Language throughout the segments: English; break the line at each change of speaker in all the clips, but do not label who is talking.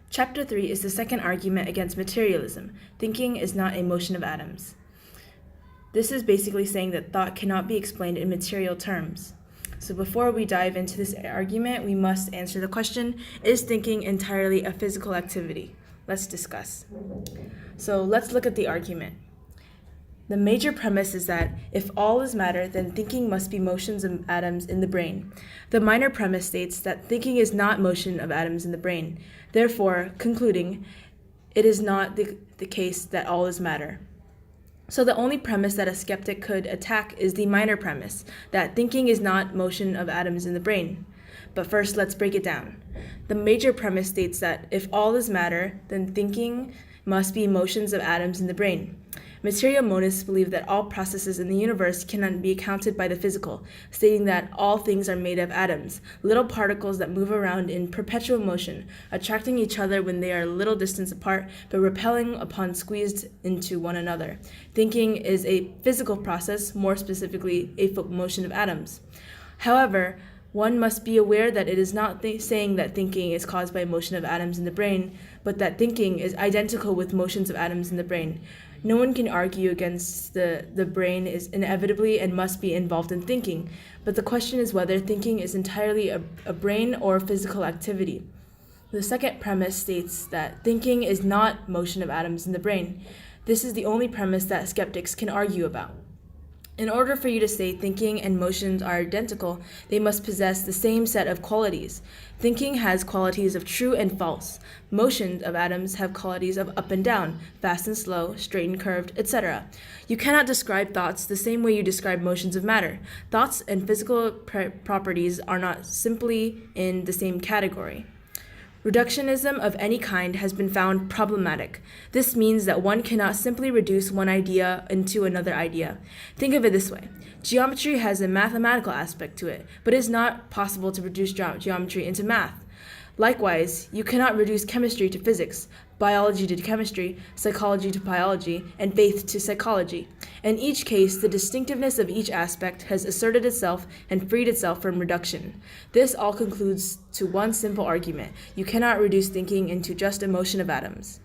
Chapter 3 is the second argument against materialism. Thinking is not a motion of atoms. This is basically saying that thought cannot be explained in material terms. So before we dive into this argument, we must answer the question, is thinking entirely a physical activity? Let's discuss. So let's look at the argument. The major premise is that if all is matter, then thinking must be motions of atoms in the brain. The minor premise states that thinking is not motion of atoms in the brain. Therefore, concluding, it is not the case that all is matter. So the only premise that a skeptic could attack is the minor premise, that thinking is not motion of atoms in the brain. But first, let's break it down. The major premise states that if all is matter, then thinking must be motions of atoms in the brain. Material monists believe that all processes in the universe cannot be accounted by the physical, stating that all things are made of atoms, little particles that move around in perpetual motion, attracting each other when they are a little distance apart, but repelling upon squeezed into one another. Thinking is a physical process, more specifically, a motion of atoms. However, one must be aware that it is not saying that thinking is caused by motion of atoms in the brain, but that thinking is identical with motions of atoms in the brain. No one can argue against the brain is inevitably and must be involved in thinking, but the question is whether thinking is entirely a brain or physical activity. The second premise states that thinking is not motion of atoms in the brain. This is the only premise that skeptics can argue about. In order for you to say thinking and motions are identical, they must possess the same set of qualities. Thinking has qualities of true and false. Motions of atoms have qualities of up and down, fast and slow, straight and curved, etc. You cannot describe thoughts the same way you describe motions of matter. Thoughts and physical properties are not simply in the same category. Reductionism of any kind has been found problematic. This means that one cannot simply reduce one idea into another idea. Think of it this way. Geometry has a mathematical aspect to it, but it is not possible to reduce geometry into math. Likewise, you cannot reduce chemistry to physics, biology to chemistry, psychology to biology, and faith to psychology. In each case, the distinctiveness of each aspect has asserted itself and freed itself from reduction. This all concludes to one simple argument. You cannot reduce thinking into just a motion of atoms.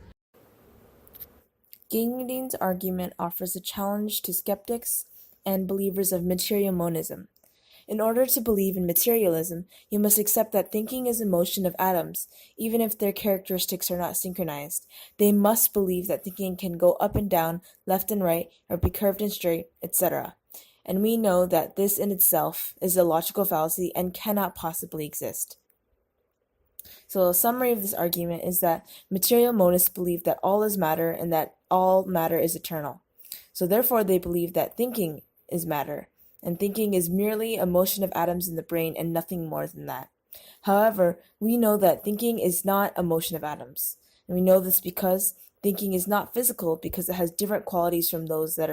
Gingding's argument offers a challenge to skeptics and believers of material monism. In order to believe in materialism, you must accept that thinking is a motion of atoms, even if their characteristics are not synchronized. They must believe that thinking can go up and down, left and right, or be curved and straight, etc. And we know that this in itself is a logical fallacy and cannot possibly exist. So a summary of this argument is that material monists believe that all is matter and that all matter is eternal. So therefore they believe that thinking is matter, and thinking is merely a motion of atoms in the brain and nothing more than that. However, we know that thinking is not a motion of atoms. And we know this because thinking is not physical because it has different qualities from those that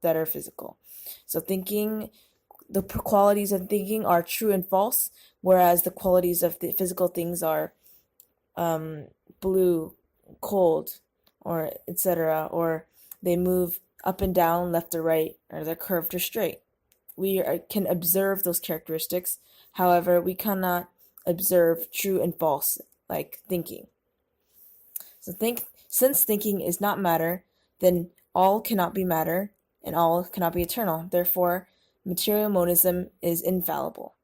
are physical. So the qualities of thinking are true and false, whereas the qualities of the physical things are blue, cold, or etc., or they move up and down, left or right, or they're curved or straight. We can observe those characteristics. However, we cannot observe true and false, like thinking. So since thinking is not matter, then all cannot be matter, and all cannot be eternal. Therefore, material monism is infallible.